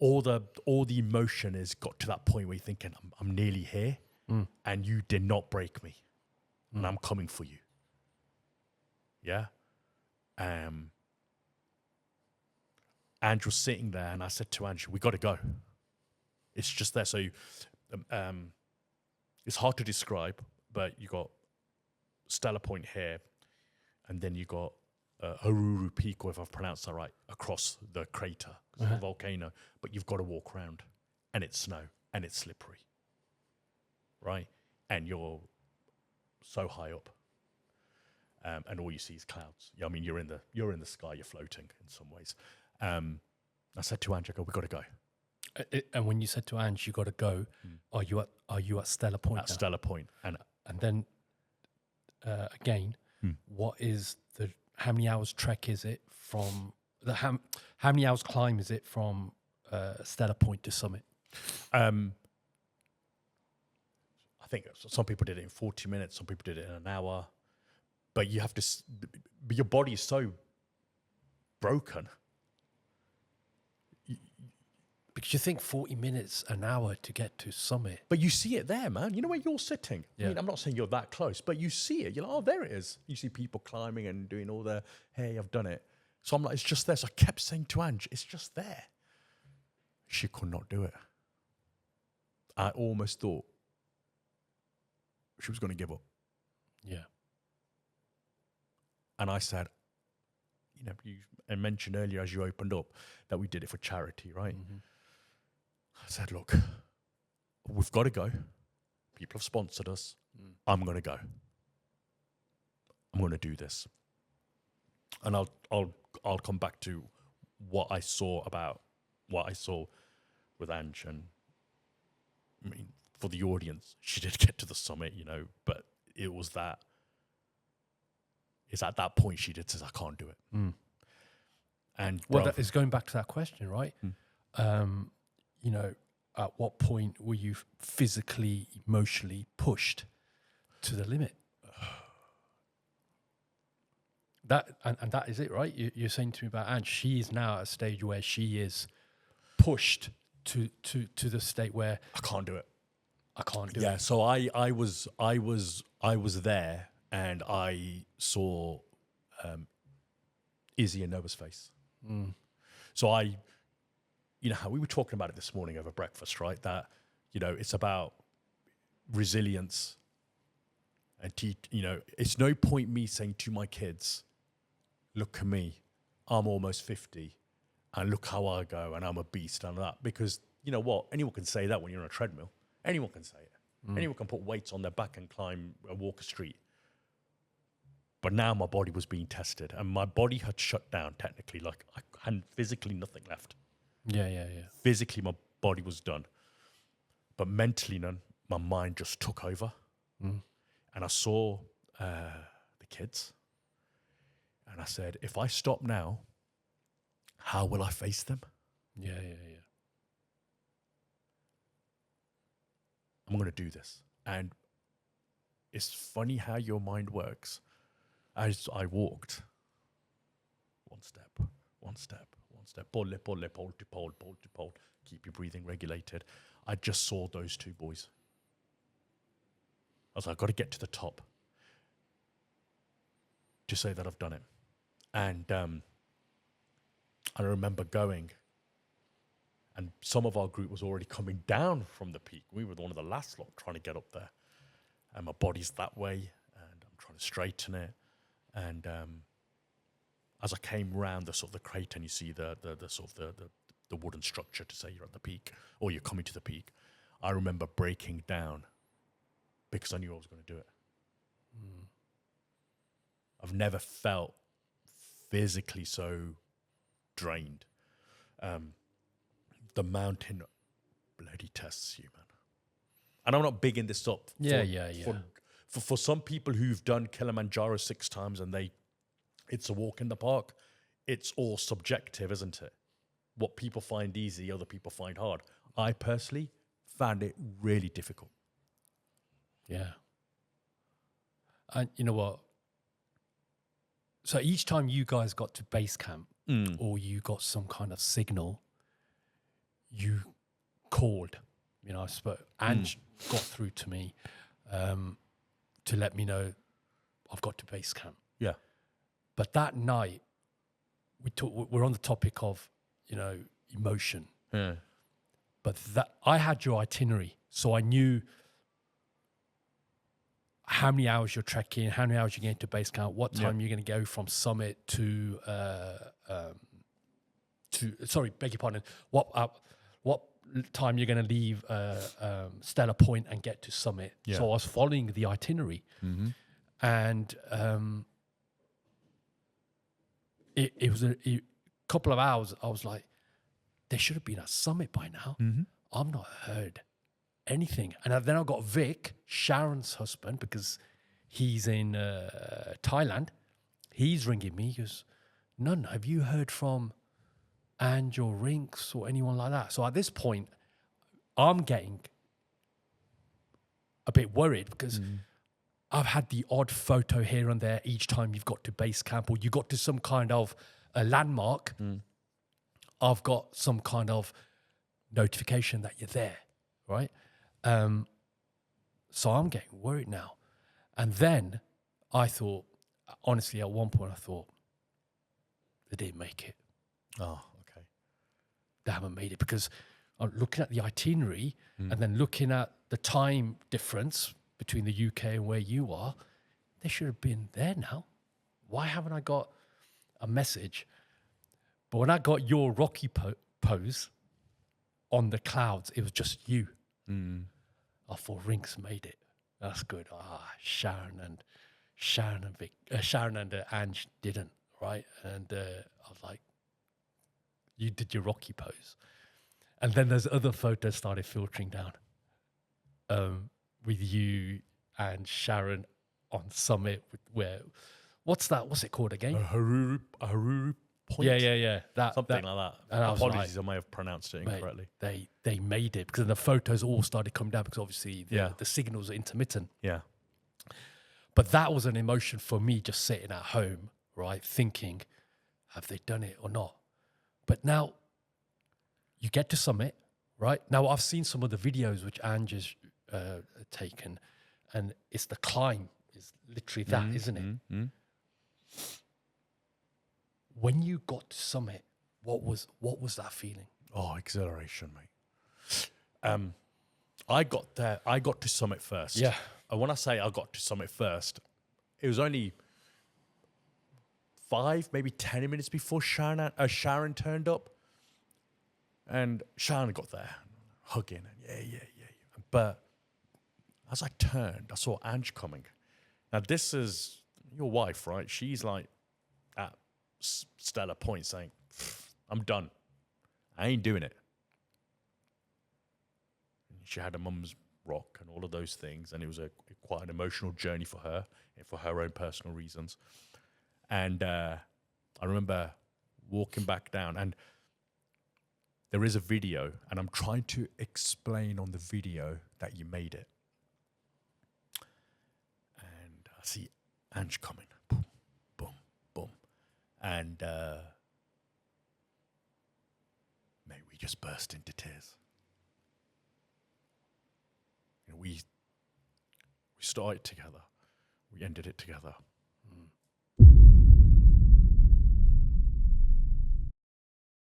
all the emotion has got to that point where you're thinking, I'm nearly here, and you did not break me, and I'm coming for you. Yeah. Ange was sitting there, and I said to Ange, we got to go. It's just there. So it's hard to describe, but you got Stellar Point here, and then you got Haruru Peak, or if I've pronounced that right, across the crater, it's a volcano, but you've got to walk around, and it's snow, and it's slippery, right? And you're so high up, and all you see is clouds. I mean, you're in the sky, you're floating in some ways. I said to Ange, I go, we got to go. And when you said to Ange, you got to go, are you at Stellar Point? At Stellar Point, and then again, what is how many hours trek is it from how many hours climb is it from Stellar Point to summit? I think some people did it in 40 minutes, some people did it in an hour, but you have to. But your body is so broken. Because you think 40 minutes, an hour to get to summit. But you see it there, man. You know where you're sitting. Yeah. I mean, I'm not saying you're that close, but you see it. You're like, oh, there it is. You see people climbing and doing all the, hey, I've done it. So I'm like, it's just there. So I kept saying to Ange, it's just there. She could not do it. I almost thought she was going to give up. Yeah. And I said, you know, you mentioned earlier as you opened up that we did it for charity, right? Mm-hmm. I said, look, we've got to go. People have sponsored us. I'm going to go. I'm going to do this. And I'll come back to what I saw with Ange. And I mean, for the audience, she did get to the summit, you know, but it was that. It's at that point she did says, I can't do it. And that is going back to that question, right? You know, at what point were you physically, emotionally pushed to the limit? That is it, right? You're saying to me about Ange. She is now at a stage where she is pushed to the state where I can't do it. I can't do it. Yeah. So I was there, and I saw Izzy and Noah's face. So you know how we were talking about it this morning over breakfast, right? That, you know, it's about resilience. And, you know, it's no point me saying to my kids, look at me, I'm almost 50, and look how I go, and I'm a beast and that. Because, you know what, anyone can say that when you're on a treadmill. Anyone can say it. Anyone can put weights on their back and walk a street. But now my body was being tested, and my body had shut down technically. Like, I had physically nothing left. Yeah. Physically, my body was done. But mentally, my mind just took over. And I saw the kids. And I said, if I stop now, how will I face them? Yeah. I'm going to do this. And it's funny how your mind works. As I walked, one step, pole to pole, keep your breathing regulated. I just saw those two boys. I was like, I've got to get to the top to say that I've done it. And I remember going, and some of our group was already coming down from the peak. We were one of the last lot trying to get up there. And my body's that way, and I'm trying to straighten it. And as I came round the sort of the crater, and you see the sort of the wooden structure to say you're at the peak, or you're coming to the peak, I remember breaking down because I knew I was going to do it. I've never felt physically so drained. The mountain bloody tests you, man. And I'm not bigging this up. For some people who've done Kilimanjaro 6 times and it's a walk in the park, it's all subjective, isn't it? What people find easy, other people find hard. I personally found it really difficult. Yeah. And you know what? So each time you guys got to base camp or you got some kind of signal, you called. You know, I spoke. Ange got through to me to let me know I've got to base camp. Yeah. But that night, we're on the topic of, you know, emotion. Yeah. But that I had your itinerary, so I knew how many hours you're trekking, how many hours you're getting to base camp, what time you're going to go from summit to sorry, beg your pardon, what time you're going to leave Stellar Point and get to summit. Yeah. So I was following the itinerary, and it was a couple of hours. I was like, they should have been at summit by now. I've not heard anything. And then I got Vic, Sharon's husband, because he's in Thailand. He's ringing me. He goes, None, have you heard from Ange or Rinks or anyone like that? So at this point, I'm getting a bit worried because I've had the odd photo here and there each time you've got to base camp or you got to some kind of a landmark. I've got some kind of notification that you're there, right? So I'm getting worried now. And then I thought, honestly, at one point I thought, they didn't make it. Oh, okay. They haven't made it because I'm looking at the itinerary and then looking at the time difference between the UK and where you are, they should have been there now. Why haven't I got a message? But when I got your Rocky pose on the clouds, it was just you. I thought Rinks made it. That's good. Sharon and Ange didn't, right? And I was like, you did your Rocky pose. And then there's other photos started filtering down with you and Sharon on summit what's it called again? Haruru Point? Yeah. Something like that. And I was Apologies, I may have pronounced it incorrectly. Mate, they made it because the photos all started coming down because obviously the signals are intermittent. Yeah. But that was an emotion for me just sitting at home, right? Thinking, have they done it or not? But now you get to summit, right? Now I've seen some of the videos which Ange has taken and it's the climb. It's literally that, isn't it? When you got to summit, what was that feeling? Oh, exhilaration, mate. I got to summit first. Yeah. And when I say I got to summit first, it was only 5, maybe 10 minutes before Sharon turned up. And Sharon got there, hugging, and yeah. But as I turned, I saw Ange coming. Now, this is your wife, right? She's like at Stellar Point saying, I'm done. I ain't doing it. And she had a mum's rock and all of those things, and it was quite an emotional journey for her and for her own personal reasons. And I remember walking back down, and there is a video, and I'm trying to explain on the video that you made it. And I see Ange coming. Boom, boom, boom. And mate, we just burst into tears. You know, we started together. We ended it together.